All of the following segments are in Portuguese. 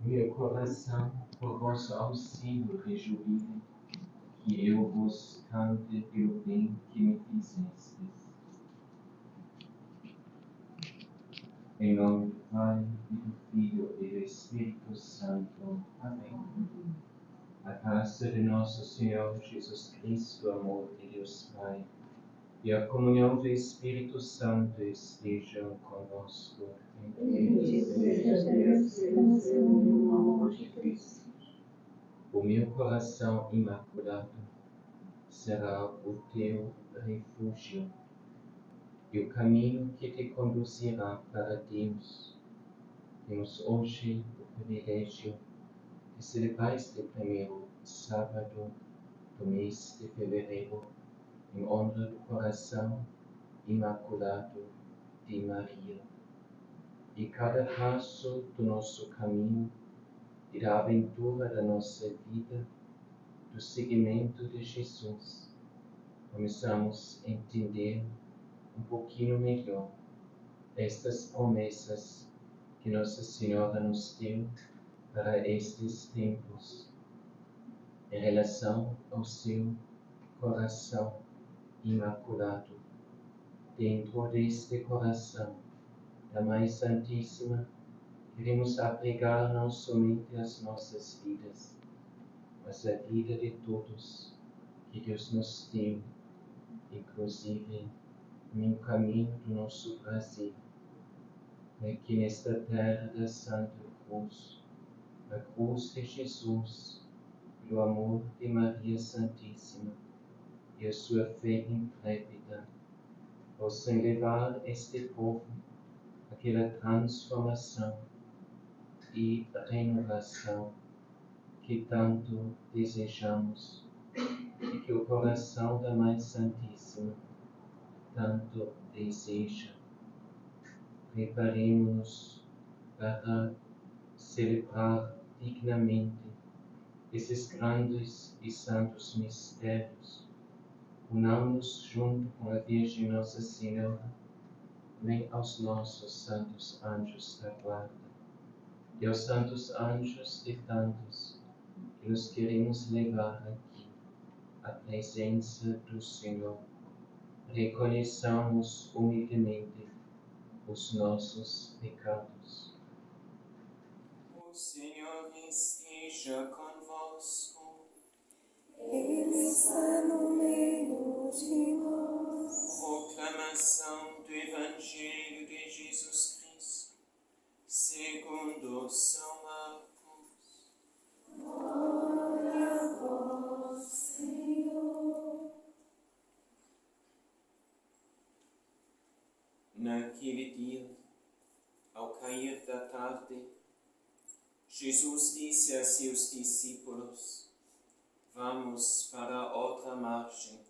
Meu coração, por vosso auxílio, rejubile, que eu vos cante pelo bem que me fizestes. Em nome do Pai, e do Filho e do Espírito Santo. Amém. A graça de nosso Senhor Jesus Cristo, o amor de Deus Pai, e a comunhão do Espírito Santo estejam conosco. O meu coração imaculado será o teu refúgio e o caminho que te conduzirá para Deus. Temos hoje o privilégio de celebrar este primeiro sábado do mês de fevereiro em honra do coração imaculado de Maria. E cada passo do nosso caminho e da aventura da nossa vida, do seguimento de Jesus, começamos a entender um pouquinho melhor estas promessas que Nossa Senhora nos deu para estes tempos, em relação ao seu coração imaculado. Dentro deste coração da Mãe Santíssima, queremos abrigar não somente as nossas vidas, mas a vida de todos que Deus nos deu, inclusive no caminho do nosso Brasil, aqui nesta terra da Santa Cruz, a cruz de Jesus, o amor de Maria Santíssima e a sua fé intrépida, possam levar este povo àquela transformação e renovação que tanto desejamos e que o coração da Mãe Santíssima tanto deseja. Preparemos-nos para celebrar dignamente esses grandes e santos mistérios. Unamos junto com a Virgem Nossa Senhora, nem aos nossos santos anjos da guarda, e aos santos anjos de tantos que nos queremos levar aqui à presença do Senhor. Reconheçamos humildemente os nossos pecados. O Senhor esteja convosco. Ele está no meio de nós. Proclamação do Evangelho de Jesus Cristo, segundo São Marcos. Glória a vós, Senhor. Naquele dia, ao cair da tarde, Jesus disse a seus discípulos: Vamos para a outra margem.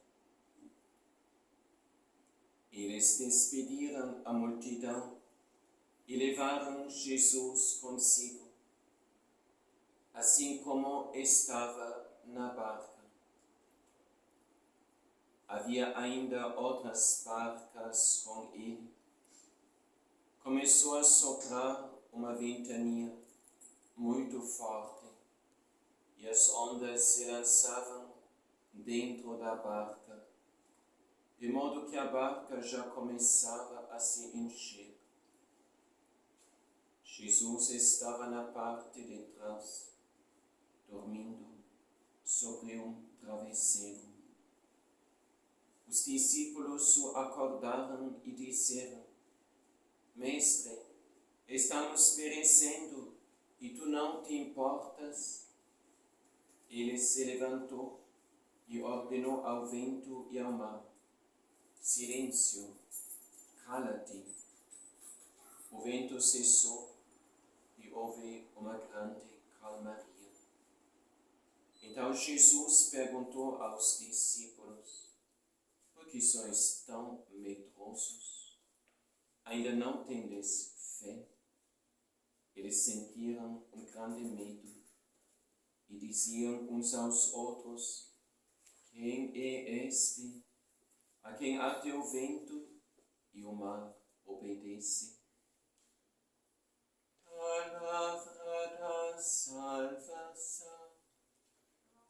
Eles despediram a multidão e levaram Jesus consigo, assim como estava na barca. Havia ainda outras barcas com ele. Começou a soprar uma ventania muito forte e as ondas se lançavam dentro da barca, de modo que a barca já começava a se encher. Jesus estava na parte de trás, dormindo sobre um travesseiro. Os discípulos o acordaram e disseram: Mestre, estamos perecendo e tu não te importas? Ele se levantou e ordenou ao vento e ao mar: Silêncio, cala-te. O vento cessou e houve uma grande calmaria. Então Jesus perguntou aos discípulos: Por que sois tão medrosos? Ainda não tendes fé? Eles sentiram um grande medo e diziam uns aos outros: Quem é este, a quem até o vento e o mar obedece? Palavra da salvação.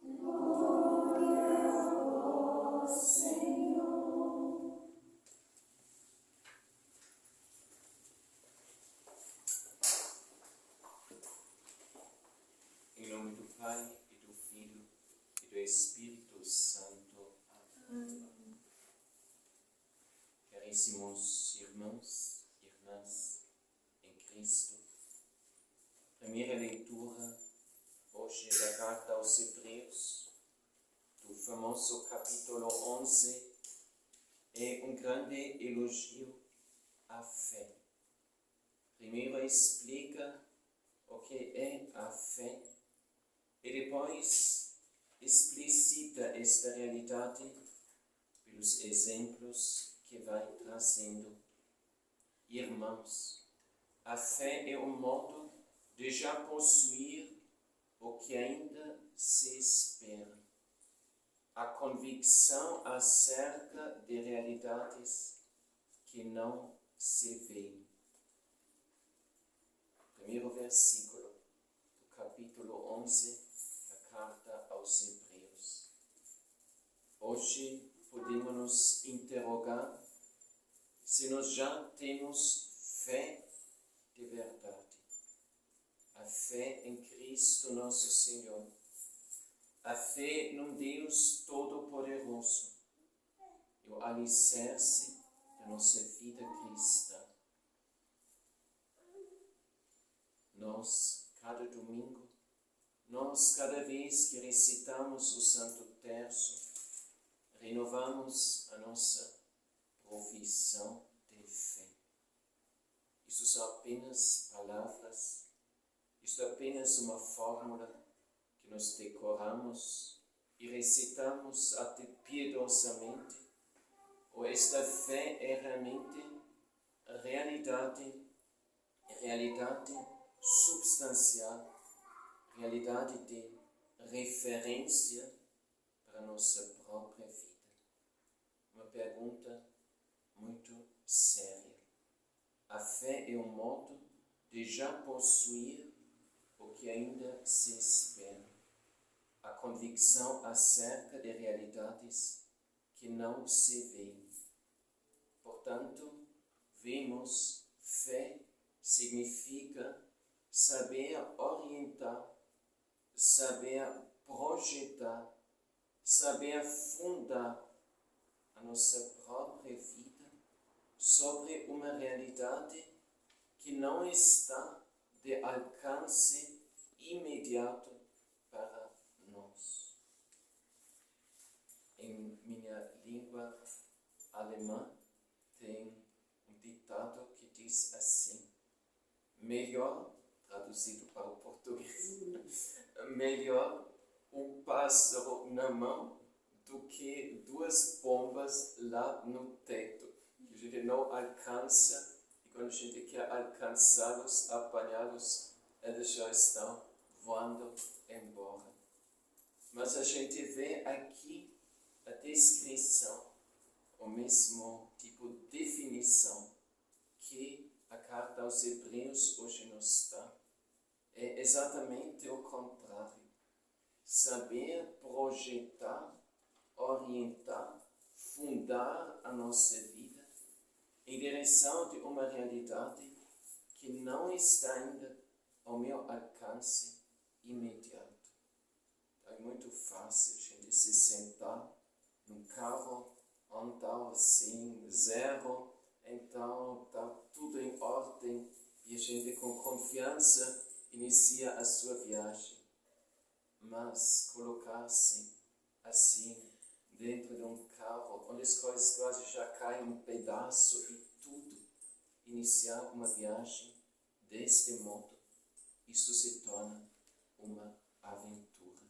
Glória a vós, Senhor. Em nome do Pai, e do Filho, e do Espírito Santo. Amém. Caríssimos irmãos e irmãs em Cristo, primeira leitura hoje da carta aos Hebreus, do famoso capítulo 11, é um grande elogio à fé. Primeiro explica o que é a fé e depois explicita esta realidade pelos exemplos que vai trazendo. Irmãos, a fé é um modo de já possuir o que ainda se espera. A convicção acerca de realidades que não se veem. Primeiro versículo do capítulo 11 da carta aos Hebreus. Hoje podemos nos interrogar se nós já temos fé de verdade. A fé em Cristo nosso Senhor. A fé num Deus Todo-Poderoso. E o alicerce da nossa vida cristã. Nós, cada domingo, cada vez que recitamos o Santo Terço, renovamos a nossa profissão de fé. Isso são apenas palavras, isso é apenas uma fórmula que nós decoramos e recitamos até piedosamente, ou esta fé é realmente realidade substancial, realidade de referência para a nossa própria vida. Uma pergunta muito séria. A fé é um modo de já possuir o que ainda se espera. A convicção acerca de realidades que não se veem. Portanto, vemos, fé significa saber orientar, saber projetar, saber fundar a nossa própria vida sobre uma realidade que não está de alcance imediato para nós. Em minha língua alemã tem um ditado que diz assim: melhor, traduzido para o português, melhor um pássaro na mão do que duas bombas lá no teto. A gente não alcança, e quando a gente quer alcançá-los, apanhá-los, eles já estão voando embora. Mas a gente vê aqui a descrição, o mesmo tipo de definição que a carta aos Hebreus hoje nos dá. É exatamente o contrário. Saber projetar, orientar, fundar a nossa vida em direção de uma realidade que não está ainda ao meu alcance imediato. É muito fácil a gente se sentar num carro, andar assim, zero, então está tudo em ordem e a gente com confiança inicia a sua viagem. Mas colocar-se assim dentro de um carro onde as coisas quase já caem um pedaço e tudo, iniciar uma viagem deste modo, isso se torna uma aventura.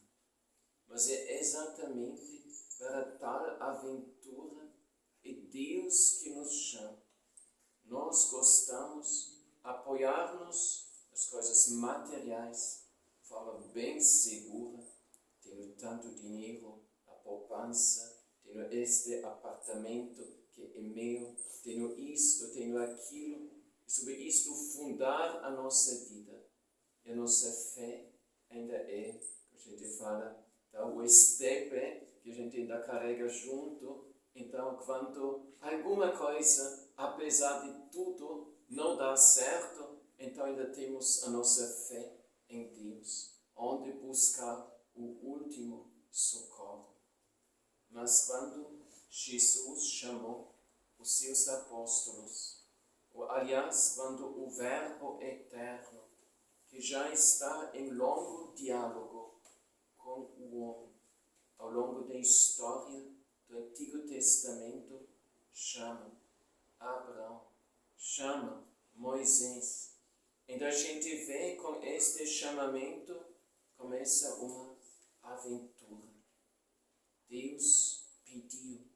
Mas é exatamente para tal aventura é Deus que nos chama. Nós gostamos de apoiar-nos nas coisas materiais, de forma bem segura. Tenho tanto dinheiro, a poupança, tenho este apartamento que é meu, tenho isto, tenho aquilo. e sobre isto fundar a nossa vida. E a nossa fé ainda é, a gente fala, o estepe que a gente ainda carrega junto. Então, quando alguma coisa, apesar de tudo, não dá certo, então ainda temos a nossa fé em Deus, onde buscar o último socorro. Mas quando Jesus chamou os seus apóstolos, ou aliás, quando o Verbo eterno, que já está em longo diálogo com o homem, ao longo da história do Antigo Testamento, chama Abraão, chama Moisés. Então a gente vê com este chamamento, começa uma aventura. Deus pediu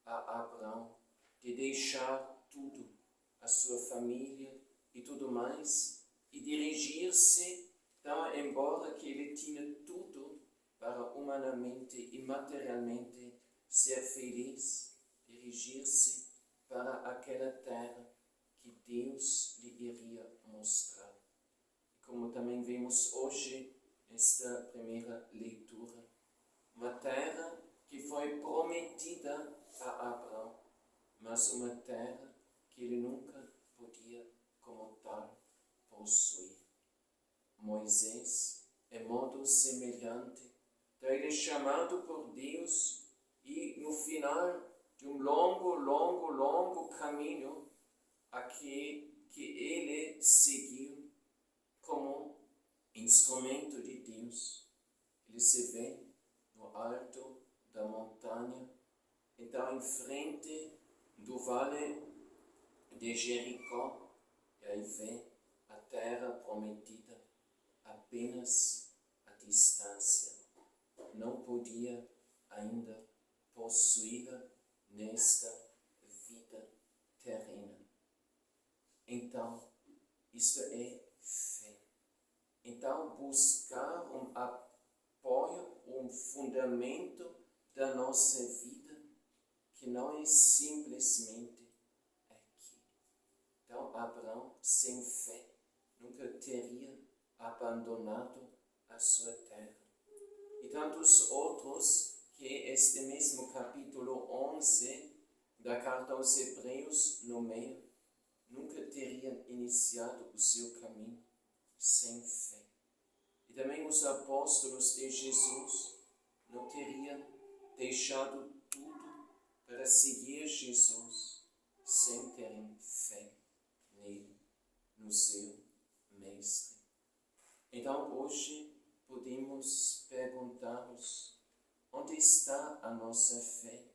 a Abraão de deixar tudo, a sua família e tudo mais, e dirigir-se, então, embora que ele tinha tudo para humanamente e materialmente ser feliz, dirigir-se para aquela terra que Deus lhe iria mostrar. E como também vimos hoje, nesta primeira leitura, uma terra que foi prometida a Abraão, mas uma terra que ele nunca podia, como tal, possuir. Moisés é modo semelhante, então ele é chamado por Deus e no final de um longo caminho que ele seguiu como instrumento de Deus. Ele se vê no alto da montanha, então em frente do vale de Jericó, e aí vê a terra prometida apenas à distância. Não podia ainda possuí-la nesta vida terrena. Então, isto é fé. Então, buscar um apoio, um fundamento da nossa vida que não é simplesmente aqui. Então, Abraão, sem fé, nunca teria abandonado a sua terra. E tantos outros que este mesmo capítulo 11 da carta aos Hebreus nomeia, nunca teriam iniciado o seu caminho sem fé. E também os apóstolos de Jesus não teriam deixado tudo para seguir Jesus sem terem fé nele, no seu Mestre. Então hoje podemos perguntar-nos onde está a nossa fé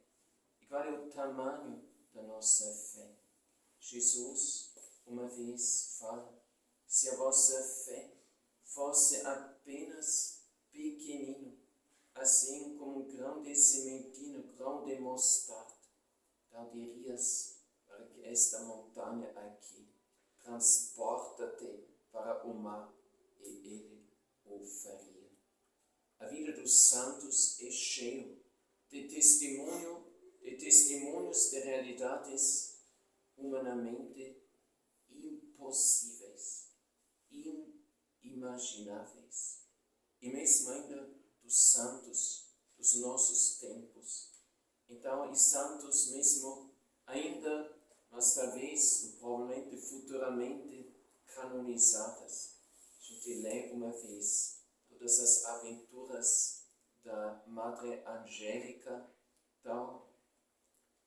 e qual é o tamanho da nossa fé. Jesus uma vez fala, se a vossa fé fosse apenas pequenino, assim como um grão de sementinho, grão de mostarda, então dirias para que esta montanha aqui transporta-te para o mar e ele o faria. A vida dos santos é cheia de testemunhos de realidades humanamente impossíveis, inimagináveis. E mesmo ainda dos santos dos nossos tempos. Então, e santos mesmo ainda, mas talvez, provavelmente, futuramente canonizadas. A gente lê uma vez todas as aventuras da Madre Angélica, então,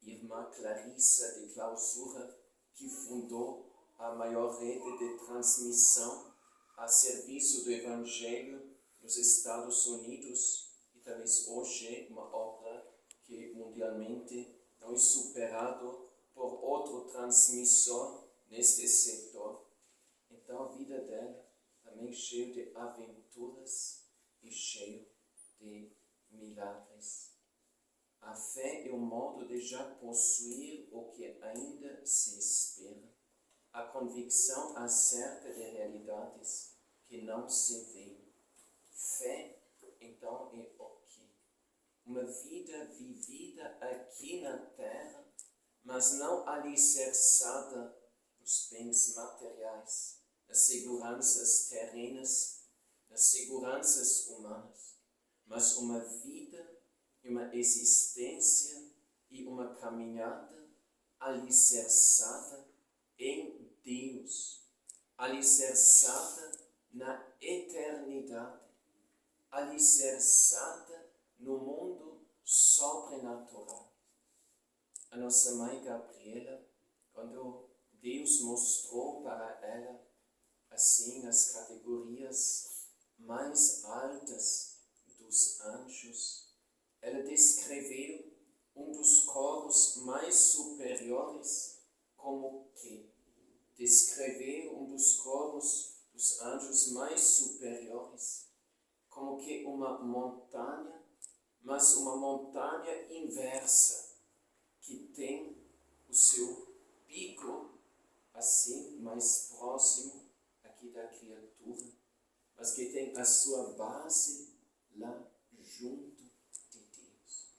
irmã Clarissa de Clausura, que fundou a maior rede de transmissão a serviço do Evangelho nos Estados Unidos, e talvez hoje uma obra que mundialmente não é superado por outro transmissor neste setor. Então a vida dela também cheia de aventuras e cheia de milagres. A fé é o modo de já possuir o que ainda se espera, a convicção acerca de realidades que não se veem. Fé, então, é o quê? Uma vida vivida aqui na terra, mas não alicerçada nos bens materiais, nas seguranças terrenas, nas seguranças humanas, mas uma vida, uma existência e uma caminhada alicerçada em Deus, alicerçada na eternidade, alicerçada no mundo sobrenatural. A nossa mãe Gabriela, quando Deus mostrou para ela assim as categorias mais altas dos anjos, ela descreveu um dos coros mais superiores como que? Descreveu um dos coros dos anjos mais superiores como que uma montanha, mas uma montanha inversa, que tem o seu pico assim, mais próximo aqui da criatura, mas que tem a sua base lá junto de Deus.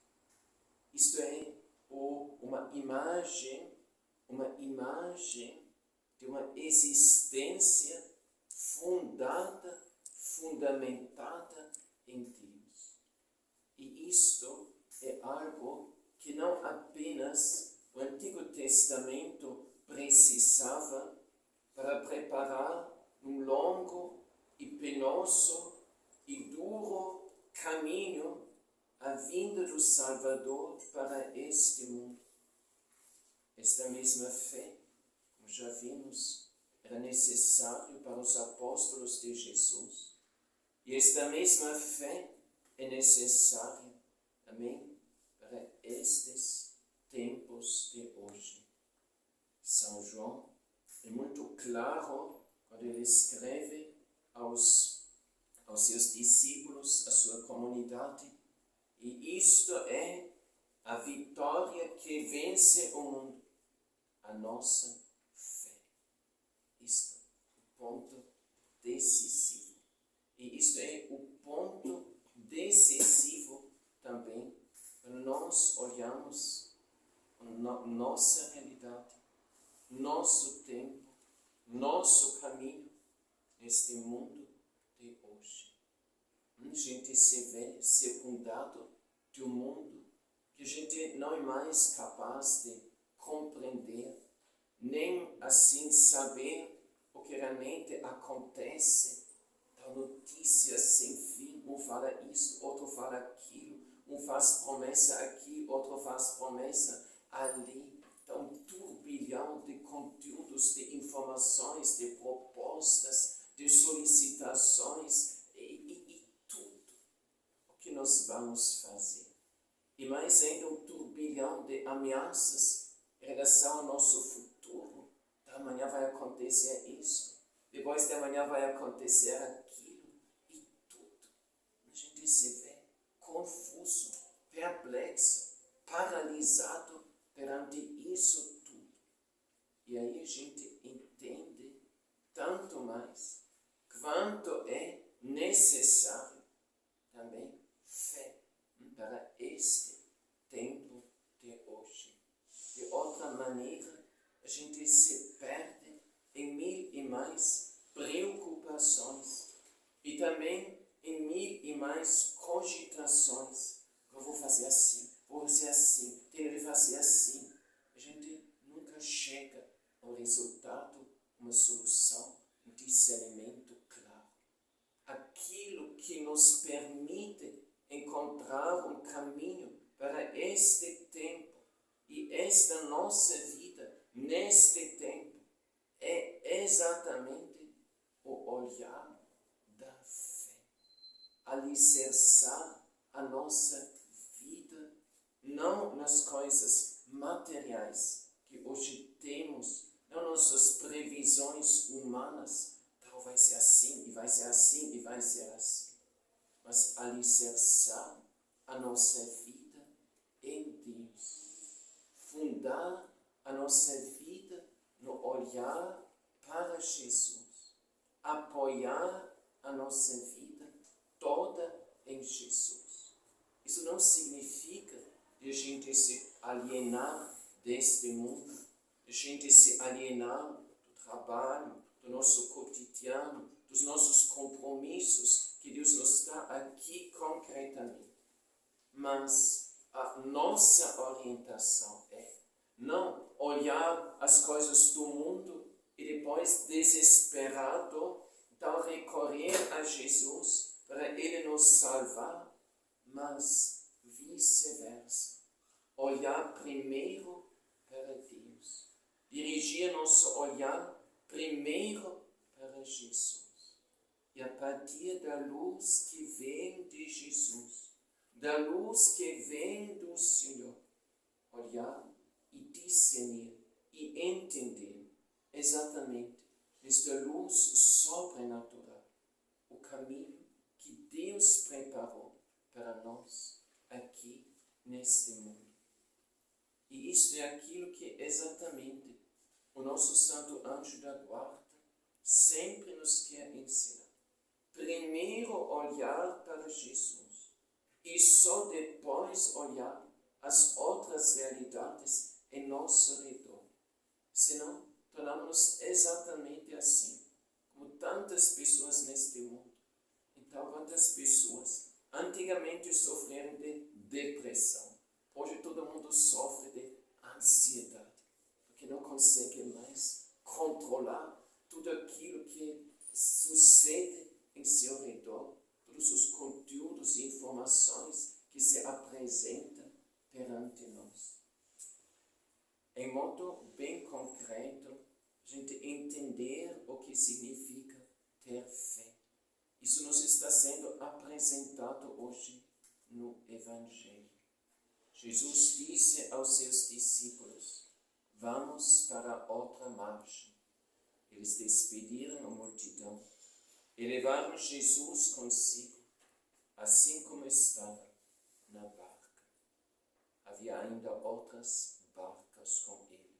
Isto é uma imagem de uma existência fundamentada em Deus. E isto é algo que não apenas o Antigo Testamento precisava para preparar um longo e penoso e duro caminho à vinda do Salvador para este mundo. Esta mesma fé, como já vimos, era necessário para os apóstolos de Jesus. E esta mesma fé é necessária também para estes tempos de hoje. São João é muito claro quando ele escreve aos seus discípulos, à sua comunidade, e isto é a vitória que vence o mundo, a nossa fé. Isto é o ponto decisivo. E isto é o ponto decisivo também quando nós olhamos nossa realidade, nosso tempo, nosso caminho neste mundo de hoje. A gente se vê circundado de um mundo que a gente não é mais capaz de compreender, nem assim saber o que realmente acontece. Então, notícias sem fim, um fala isso, outro fala aquilo, um faz promessa aqui, outro faz promessa ali. Então, um turbilhão de conteúdos, de informações, de propostas, de solicitações e tudo o que nós vamos fazer. E mais ainda um turbilhão de ameaças em relação ao nosso futuro. Então, amanhã vai acontecer isso, depois de amanhã vai acontecer aquilo e tudo. A gente se vê confuso, perplexo, paralisado perante isso tudo. E aí a gente entende tanto mais quanto é necessário também fé para este tempo de hoje. De outra maneira, a gente se perde em mil e mais preocupações e também em mil e mais cogitações. Eu vou fazer assim, tenho de fazer assim. A gente nunca chega ao resultado, uma solução, um discernimento claro. Aquilo que nos permite encontrar um caminho para este tempo e esta nossa vida neste tempo é exatamente o olhar da fé. Alicerçar a nossa vida não nas coisas materiais que hoje temos, não nossas previsões humanas, então vai ser assim, e vai ser assim, e vai ser assim. Mas alicerçar a nossa vida em Deus. Fundar a nossa vida no olhar para Jesus. Apoiar a nossa vida toda em Jesus. Isso não significa de a gente se alienar deste mundo, de a gente se alienar trabalho, do nosso cotidiano, dos nossos compromissos que Deus nos dá aqui concretamente. Mas a nossa orientação é não olhar as coisas do mundo e depois, desesperado, então recorrer a Jesus para Ele nos salvar, mas vice-versa. Olhar primeiro para Deus. Dirigir nosso olhar primeiro para Jesus. E a partir da luz que vem de Jesus, da luz que vem do Senhor, olhar e discernir e entender exatamente esta luz sobrenatural, o caminho que Deus preparou para nós aqui neste mundo. E isto é aquilo que exatamente o nosso Santo Anjo da Guarda sempre nos quer ensinar. Primeiro olhar para Jesus e só depois olhar as outras realidades em nosso redor. Senão, tornamos-nos exatamente assim, como tantas pessoas neste mundo. Então, quantas pessoas antigamente sofreram de depressão, hoje todo mundo sofre de ansiedade, porque não consegue mais controlar tudo aquilo que sucede em seu redor, todos os conteúdos e informações que se apresentam perante nós. Em modo bem concreto, a gente entender o que significa ter fé. Isso nos está sendo apresentado hoje no Evangelho. Jesus disse aos seus discípulos: vamos para outra margem. Eles despediram a multidão e levaram Jesus consigo, assim como estava na barca. Havia ainda outras barcas com ele.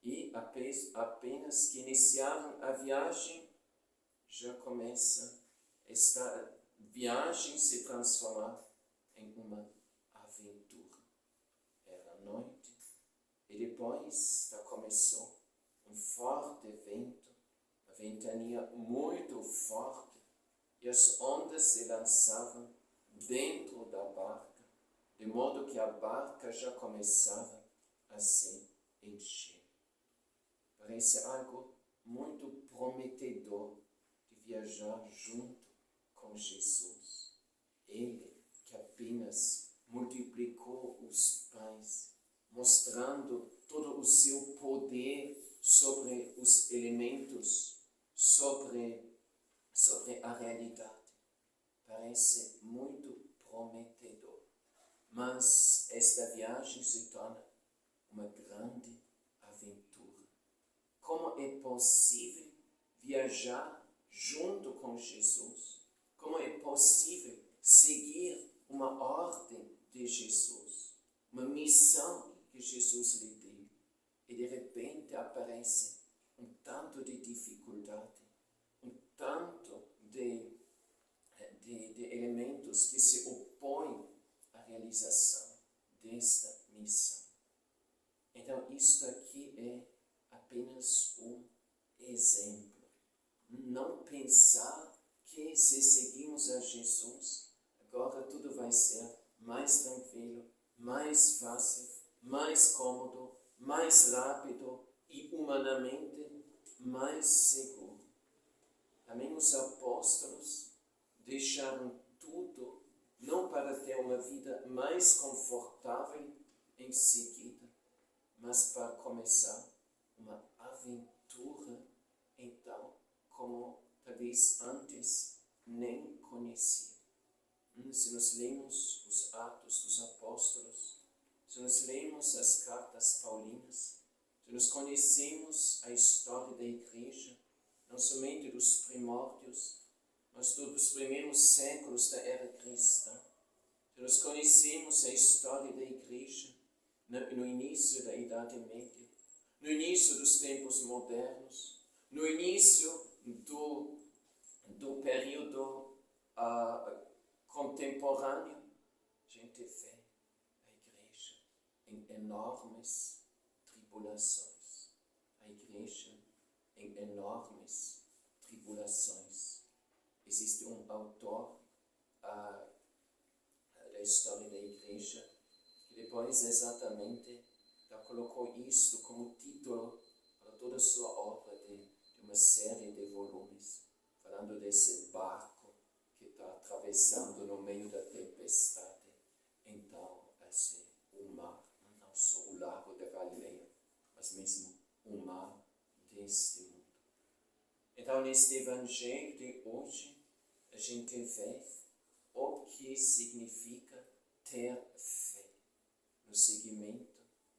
E apenas que iniciaram a viagem, já começa esta viagem se transformar em uma aventura. Era noite e depois começou um forte vento, uma ventania muito forte, e as ondas se lançavam dentro da barca, de modo que a barca já começava a se encher. Parece algo muito prometedor de viajar junto com Jesus. Ele que apenas multiplicou os pães, mostrando todo o seu poder sobre os elementos, sobre a realidade. Parece muito prometedor. Mas esta viagem se torna uma grande aventura. Como é possível viajar junto com Jesus? Como é possível seguir uma ordem de Jesus? Uma missão que Jesus lhe deu. E de repente aparece um tanto de dificuldade, um tanto de elementos que se opõem à realização desta missão. Então, isto aqui é apenas um exemplo. Não pensar que se seguimos a Jesus, agora tudo vai ser mais tranquilo, mais fácil, mais cômodo, mais rápido e humanamente mais seguro. Também os apóstolos deixaram tudo, não para ter uma vida mais confortável em seguida, mas para começar uma aventura, então, como talvez antes nem conhecia. Se nós lemos os Atos dos Apóstolos, se nós lemos as cartas paulinas, se nós conhecemos a história da igreja, não somente dos primórdios, mas dos primeiros séculos da era cristã, se nós conhecemos a história da igreja no início da Idade Média, no início dos tempos modernos, no início do período contemporâneo, a gente vê a igreja em enormes tribulações. A igreja em enormes tribulações. Existe autor da história da igreja que depois exatamente colocou isto como título para toda a sua obra de uma série de volumes, falando desse barco que está atravessando no meio da tempestade, então o mar, não só o lago da Galileia, mas mesmo o mar deste mundo. Então, neste evangelho de hoje, a gente vê o que significa ter fé no seguimento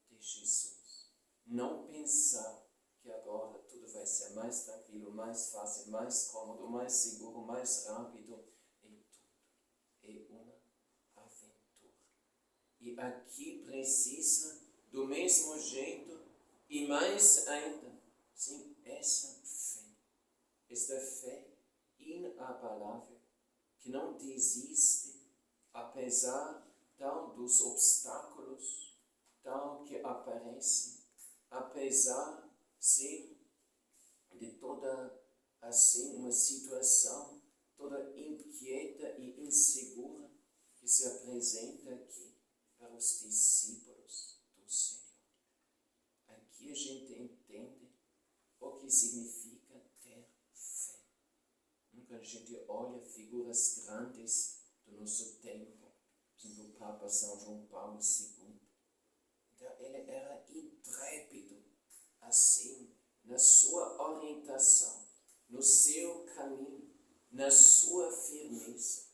de Jesus. Não pensar que agora tudo vai ser mais tranquilo, mais fácil, mais cômodo, mais seguro, mais rápido. E tudo é uma aventura. E aqui precisa, do mesmo jeito e mais ainda, sim, esta fé inabalável, que não desiste, apesar dos obstáculos que aparecem, apesar, sim, de toda, assim, uma situação toda inquieta e insegura que se apresenta aqui para os discípulos do Senhor. Aqui a gente entende o que significa ter fé. Quando a gente olha figuras grandes do nosso tempo, por exemplo, o Papa São João Paulo II, então ele era intrépido, assim, na sua orientação, no seu caminho, na sua firmeza.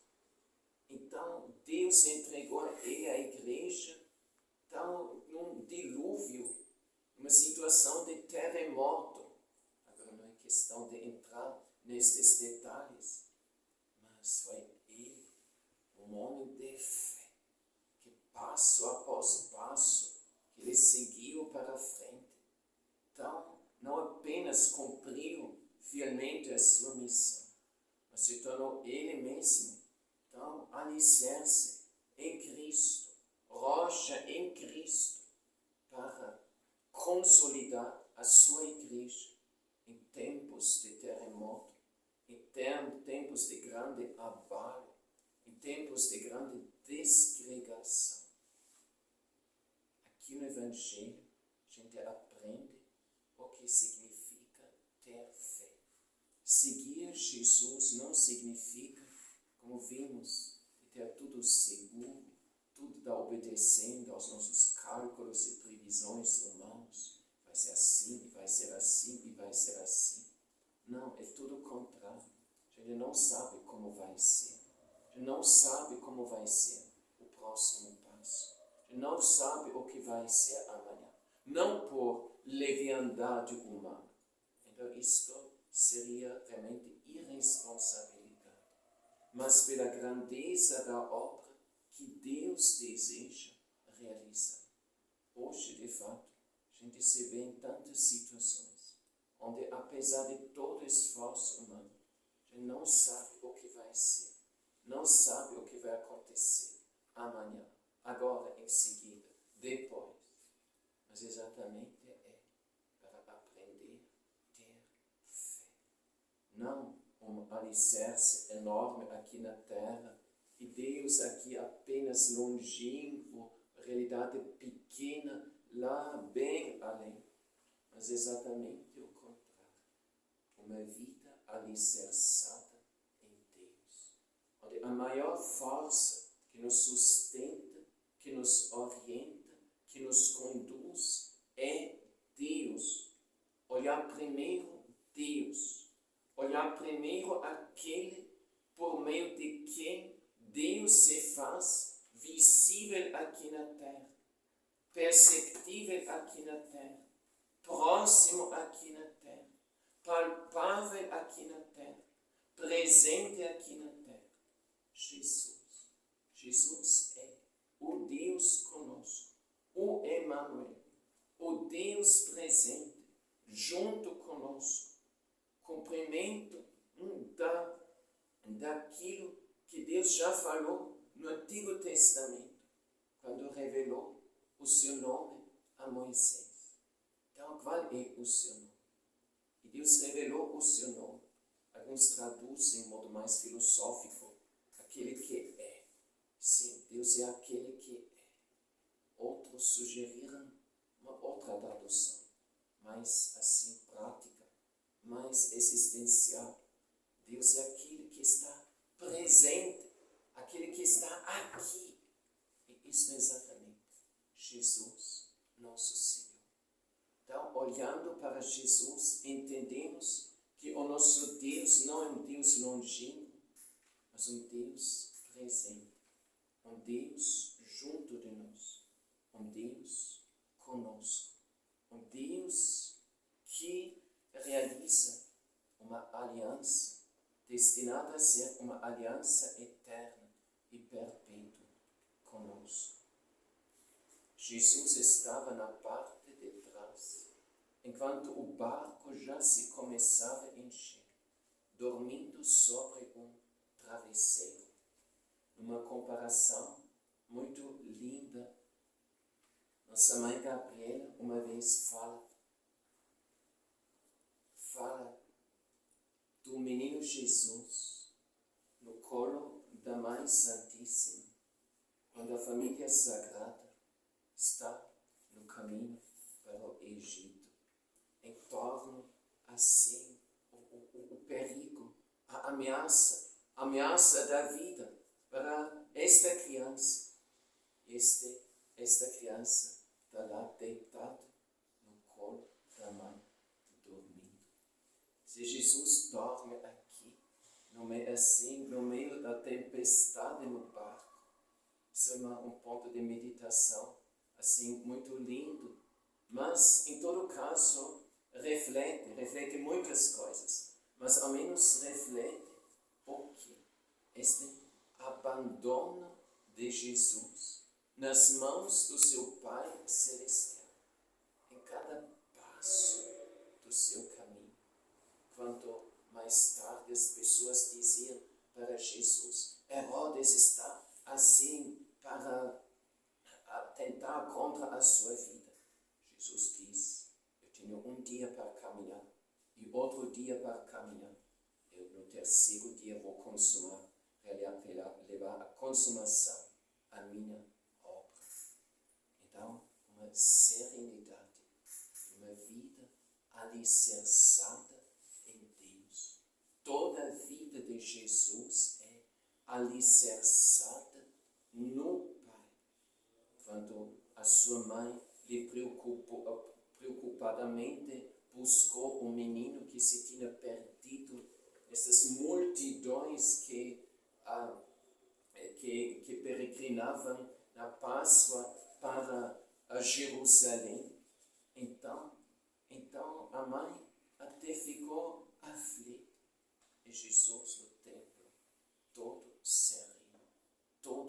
Então, Deus entregou a ele a igreja, então, num dilúvio, uma situação de terremoto. Agora não é questão de entrar nestes detalhes, mas foi ele, um homem de fé, que passo após passo, que ele seguiu para frente. Então, não apenas cumpriu fielmente a sua missão, mas se tornou ele mesmo, então, alicerce em Cristo, rocha em Cristo, para consolidar a sua igreja em tempos de terremoto, em tempos de grande abalo, em tempos de grande desgregação. Aqui no Evangelho, a gente aprende o que significa ter fé. Seguir Jesus não significa, como vimos, ter tudo seguro, tudo está obedecendo aos nossos cálculos e previsões humanos. Vai ser assim, vai ser assim e vai ser assim. Não, é tudo o contrário. A gente não sabe como vai ser. A gente não sabe como vai ser o próximo passo. A gente não sabe o que vai ser amanhã. Não por leviandade humana. Então, isto seria realmente irresponsabilidade. Mas pela grandeza da obra que Deus deseja realizar. Hoje, de fato, a gente se vê em tantas situações onde, apesar de todo o esforço humano, a gente não sabe o que vai ser, não sabe o que vai acontecer amanhã, agora, em seguida, depois. Mas exatamente é para aprender a ter fé. Não um alicerce enorme aqui na terra, e Deus aqui apenas longínquo, realidade pequena, lá bem além. Mas exatamente o contrário. Uma vida alicerçada em Deus, onde a maior força que nos sustenta, que nos orienta, que nos conduz é Deus. Olhar primeiro Deus. Olhar primeiro aquele por meio de quem Deus se faz visível aqui na terra, perceptível aqui na terra, próximo aqui na terra, palpável aqui na terra, presente aqui na terra. Jesus. Jesus é o Deus conosco, o Emmanuel, o Deus presente, junto conosco. Cumprimento daquilo que Deus já falou no Antigo Testamento, quando revelou o seu nome a Moisés. Então, qual é o seu nome? E Deus revelou o seu nome. Alguns traduzem de modo mais filosófico, aquele que é. Sim, Deus é aquele que é. Outros sugeriram uma outra tradução, mais assim prática, mais existencial. Deus é aquele que está presente, aquele que está aqui. E isso é exatamente Jesus, nosso Senhor. Então, olhando para Jesus, entendemos que o nosso Deus não é um Deus longínquo, mas um Deus presente, um Deus junto de nós, um Deus conosco, um Deus que realiza uma aliança destinada a ser uma aliança eterna e perpétua conosco. Jesus estava na parte de trás, enquanto o barco já se começava a encher, dormindo sobre um travesseiro. Numa comparação muito linda, nossa mãe Gabriela uma vez fala do menino Jesus no colo da Mãe Santíssima, quando a família sagrada está no caminho para o Egito, em torno assim o perigo, a ameaça da vida para esta criança. Esta criança está lá deitada no colo da mãe, dormindo. Se Jesus dorme aqui, no meio da tempestade no barco, isso é um ponto de meditação assim muito lindo, mas em todo caso reflete muitas coisas, mas ao menos reflete o que? Este abandono de Jesus nas mãos do seu Pai Celestial, em cada passo do seu caminho. Quanto mais tarde as pessoas diziam para Jesus, Herodes está assim para tentar contra a sua vida. Jesus diz, eu tenho um dia para caminhar e outro dia para caminhar. Eu no terceiro dia vou consumar, levar à consumação a minha obra. Então, uma serenidade, uma vida alicerçada em Deus. Toda a vida de Jesus é alicerçada no Pai. Quando a sua mãe lhe preocupadamente buscou um menino que se tinha perdido, essas multidões que peregrinavam na Páscoa para Jerusalém. Então a mãe até ficou aflita. E Jesus no templo, todo sereno. Não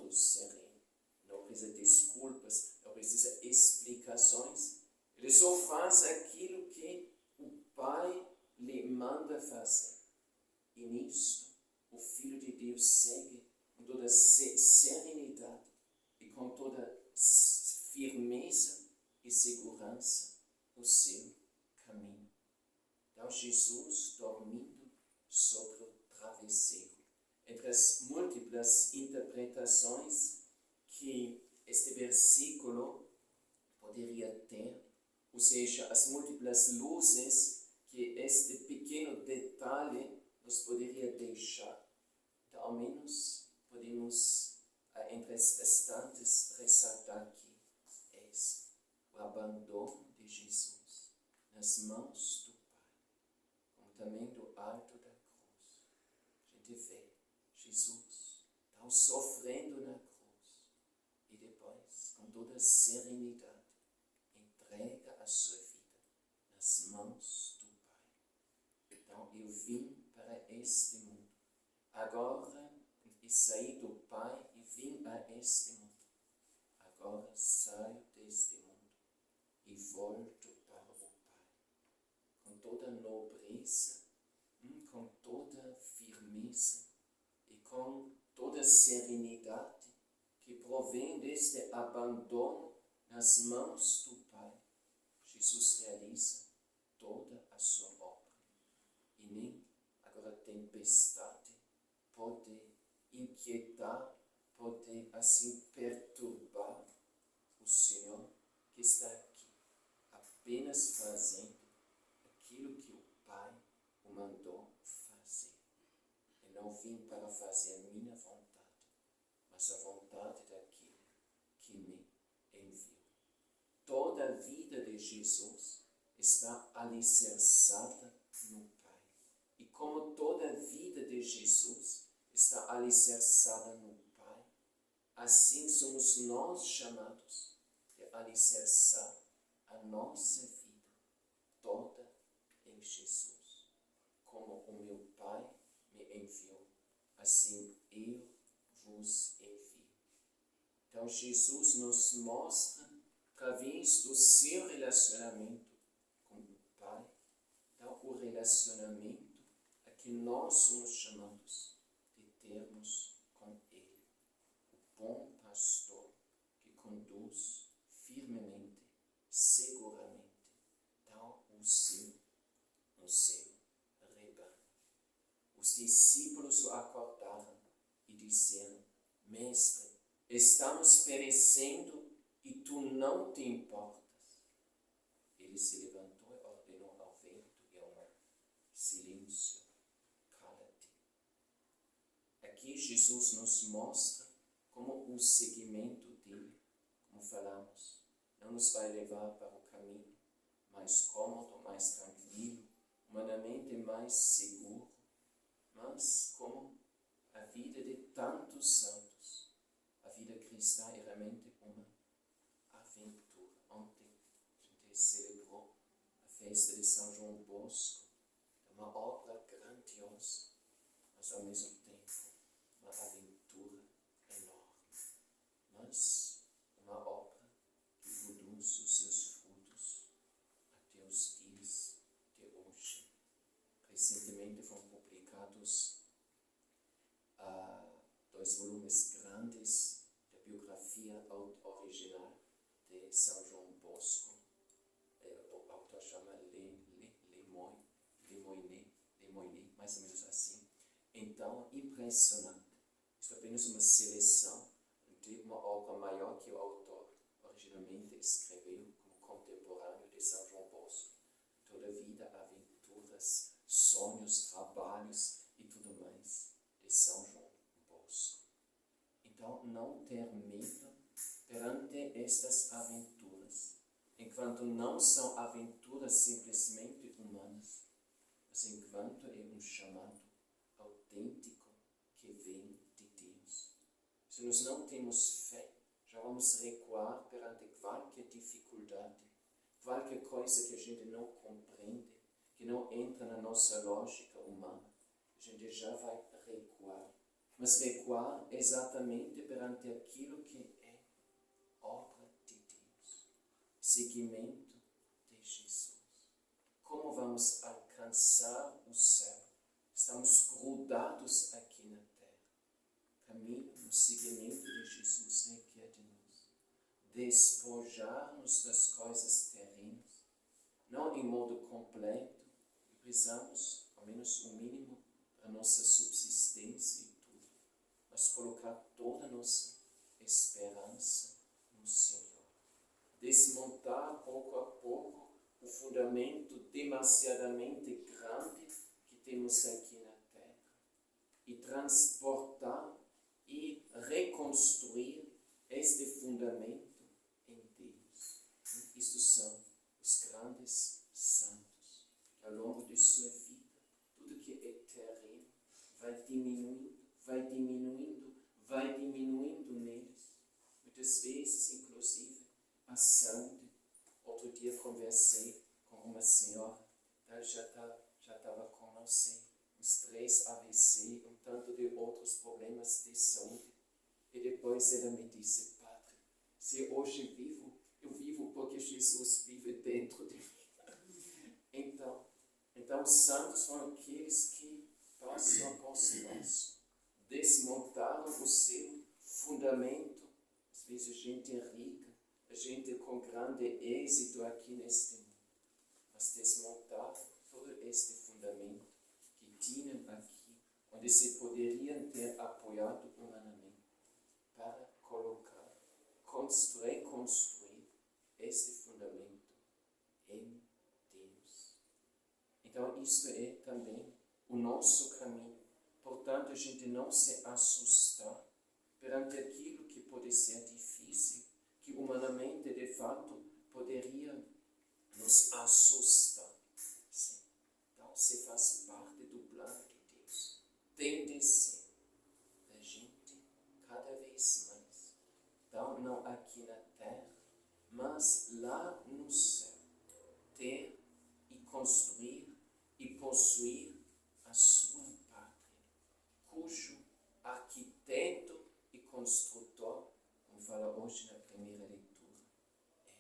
precisa de desculpas, não precisa de explicações. Ele só faz aquilo que o Pai lhe manda fazer. E nisto, o Filho de Deus segue com toda serenidade e com toda firmeza e segurança no seu caminho. Então, Jesus dormindo sobre o travesseiro. Entre as múltiplas interpretações que este versículo poderia ter, ou seja, as múltiplas luzes que este pequeno detalhe nos poderia deixar. Então, ao menos, podemos, entre estas tantas, ressaltar aqui o abandono de Jesus nas mãos do Pai, como também do alto da cruz. A gente vê Jesus tão sofrendo na cruz e depois, com toda serenidade, entrega a sua vida nas mãos do Pai. Então, eu vim para este mundo. Agora, saí do Pai e vim a este mundo. Agora saio deste mundo e volto para o Pai. Com toda nobreza, com toda firmeza e com toda serenidade que provém deste abandono nas mãos do Pai, Jesus realiza toda a sua obra. e nem agora a tempestade pode inquietar, pode assim perturbar o Senhor que está aqui, apenas fazendo aquilo que o Pai o mandou fazer. Eu não vim para fazer a minha vontade, mas a vontade daquele que me enviou. Toda a vida de Jesus está alicerçada no Pai. E como toda a vida de Jesus está alicerçada no Pai, assim somos nós chamados de alicerçar a nossa vida toda em Jesus. Como o meu Pai me enviou, assim eu vos envio. Então Jesus nos mostra, através do seu relacionamento com o Pai, então o relacionamento a que nós somos chamados de termos com Ele, o bom pastor que conduz firmemente, seguramente, então o seu rebanho. Os discípulos o acordaram e disseram: Mestre, estamos perecendo e tu não te importas. Ele se levantou e ordenou ao vento e ao mar: silêncio, cala-te. Aqui Jesus nos mostra como o seguimento dele, como falamos, não nos vai levar para o caminho mais cômodo, mais tranquilo, humanamente mais seguro, mas como a vida de tantos santos. A vida cristã é realmente uma aventura. Ontem a gente celebrou a festa de São João Bosco, uma obra grandiosa, mas ao mesmo tempo uma aventura enorme, mas uma obra que produz os seus frutos até os dias de hoje. Recentemente foram publicados 2 volumes grandes da biografia original de São João Bosco. O autor chama Lemoyne, mais ou menos assim. Então, impressionante. Isso é apenas uma seleção de uma obra maior que o autor originalmente escreveu como contemporâneo de São João Bosco. Toda a vida, aventuras, sonhos, trabalhos e tudo mais de São João Bosco. Então, não ter medo perante estas aventuras, enquanto não são aventuras simplesmente humanas, mas enquanto é um chamado autêntico que vem de Deus. Se nós não temos fé, já vamos recuar perante qualquer dificuldade, qualquer coisa que a gente não compreende, que não entra na nossa lógica humana. A gente já vai recuar. Mas recuar exatamente perante aquilo que é obra de Deus, seguimento de Jesus. Como vamos alcançar o céu? Estamos grudados aqui na terra. Caminho no seguimento de Jesus requer de nós despojar-nos das coisas terrenas, não em modo completo, e precisamos, ao menos o mínimo, para a nossa subsistência e tudo, mas colocar toda a nossa esperança no Senhor. Desmontar pouco a pouco o fundamento demasiadamente grande que temos aqui na terra e transportar e reconstruir este fundamento em Deus. Isto são os grandes santos, que ao longo de sua vida, tudo que é terreno vai diminuindo neles. Muitas vezes, inclusive, passando. Outro dia conversei com uma senhora, ela já estava com, não sei, uns 3 AVC, um tanto de outros problemas de saúde. E depois ela me disse: Padre, se hoje vivo, eu vivo porque Jesus vive dentro de mim. Então os santos são aqueles que, passo após passo, desmontaram o seu fundamento. Às vezes gente rica, a gente com grande êxito aqui neste mundo, mas desmontaram todo este fundamento tinham aqui, onde se poderiam ter apoiado humanamente para colocar, reconstruir este fundamento em Deus. Então, isto é também o nosso caminho. Portanto, a gente não se assustar perante aquilo que pode ser difícil, que humanamente, de fato, poderia nos assustar. Sim. Então, se faz parte do plano de Deus. Tem de ser a gente, cada vez mais, então, não aqui na terra, mas lá no céu, ter e construir e possuir a sua pátria, cujo arquiteto e construtor, como fala hoje na primeira leitura, é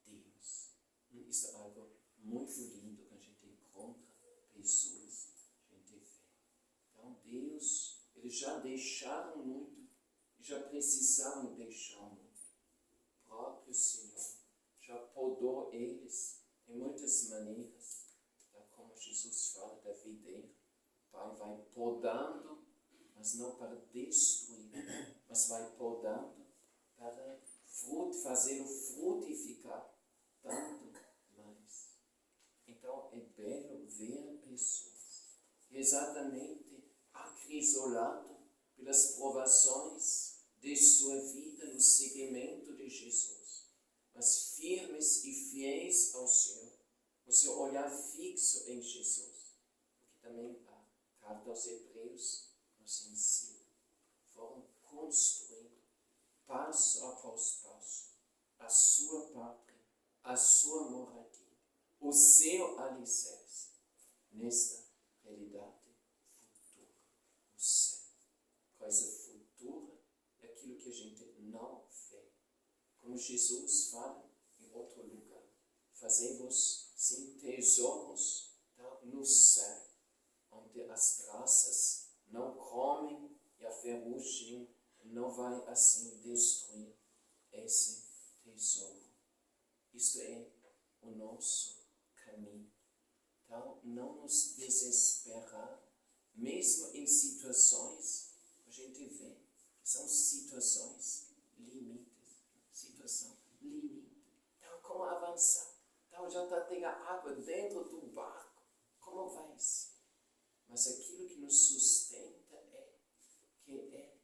Deus. Isso é algo muito lindo que a gente encontra pessoas, a gente vê. Então Deus, eles já deixaram muito, já precisavam deixar muito. O próprio Senhor já podou eles em muitas maneiras, como Jesus fala da videira. O Pai vai podando, mas não para destruir, mas vai podando para fazê-lo frutificar tanto mais. Então é belo ver pessoas exatamente acrisolado pelas provações de sua vida no seguimento de Jesus, mas firmes e fiéis ao Senhor, o seu olhar fixo em Jesus, porque também a carta aos Hebreus nos ensina, foram construindo passo após passo a sua pátria, a sua moradia, o seu alicerce nesta realidade futura, o céu. Coisa futura é aquilo que a gente não vê. Como Jesus fala em outro lugar, fazei-vos sim tesouros no céu, onde as traças não comem e a ferrugem não vai assim destruir esse tesouro. Isto é o nosso caminho. Então, não nos desesperar, mesmo em situações, a gente vê que são situações limites, situação limite. Então, como avançar? Então, já tem a água dentro do barco, como vai ser? Mas aquilo que nos sustenta é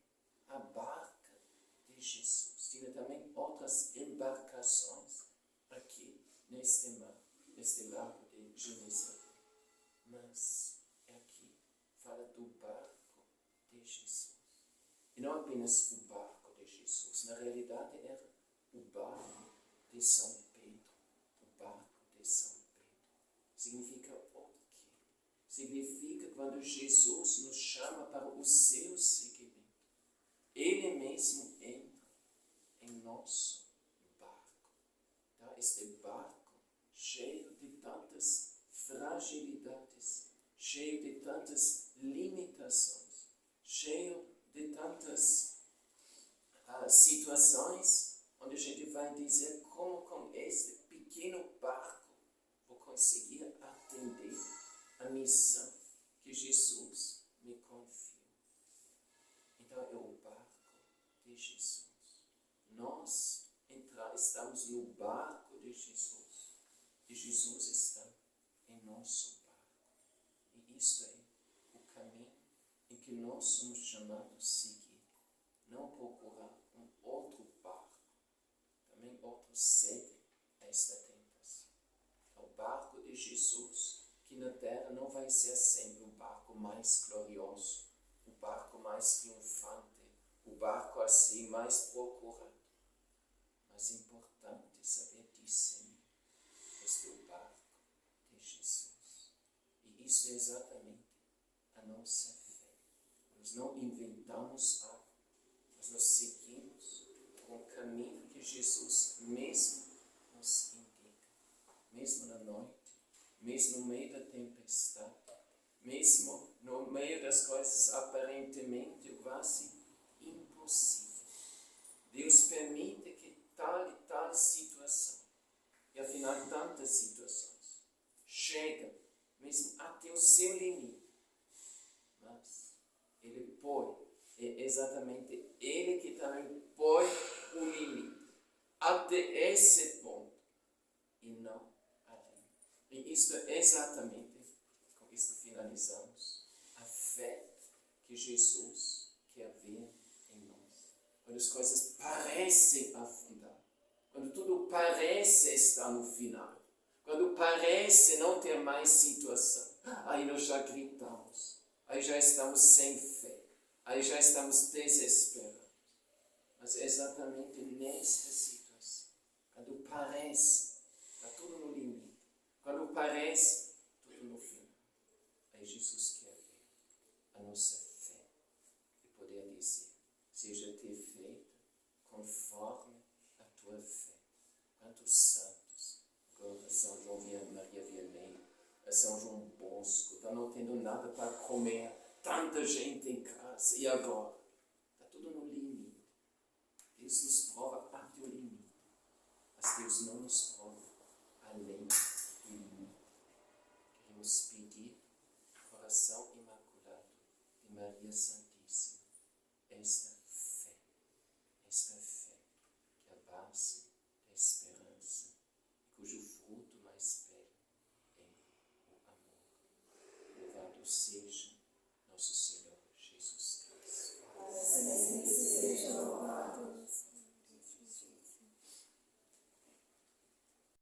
a barca de Jesus. Tinha também outras embarcações aqui neste mar, neste lago de Genezaré. Mas aqui fala do barco de Jesus. E não apenas o barco de Jesus. Na realidade era o barco de São Pedro. O barco de São Pedro. Significa o quê? Significa quando Jesus nos chama para o seu seguimento. Ele mesmo entra em nosso barco. Tá? Este barco cheio de tantas fragilidades, cheio de tantas limitações, cheio de tantas situações onde a gente vai dizer como com este pequeno barco vou conseguir atender a missão que Jesus me confiou. Então é o barco de Jesus. Nós estamos no barco de Jesus. E Jesus está em nosso barco. E isto é o caminho em que nós somos chamados a seguir. Não procurar um outro barco. Também outro cede a esta tentação. É o barco de Jesus, que na terra não vai ser sempre o barco mais glorioso, o barco mais triunfante, o barco assim mais procurado. Mas é importante saber discernir este barco de Jesus. E isso é exatamente a nossa fé. Nós não inventamos algo, mas nós seguimos com o caminho que Jesus mesmo nos indica. Mesmo na noite, mesmo no meio da tempestade, mesmo no meio das coisas aparentemente quase impossíveis. Deus permite que tal e tal situação, e afinal tantas situações, chega mesmo até o seu limite, exatamente Ele que também põe o limite até esse ponto e não além. E isto é exatamente, com isto finalizamos, a fé que Jesus quer ver em nós. Quando as coisas parecem afundar, quando tudo parece estar no final, quando parece não ter mais situação, aí nós já gritamos, aí já estamos sem fé, aí já estamos desesperados. Mas é exatamente nesta situação, quando parece, está tudo no limite, quando parece, tudo no final, aí Jesus quer ver a nossa fé e poder dizer, seja-te feito conforme a tua fé. Quantos santos, agora São João Maria Vianney, São João Bosco, está não tendo nada para comer, tanta gente em casa, e agora? Está tudo no limite. Deus nos prova até o limite, mas Deus não nos prova além do limite. Queremos pedir o coração imaculado de Maria Santíssima, esta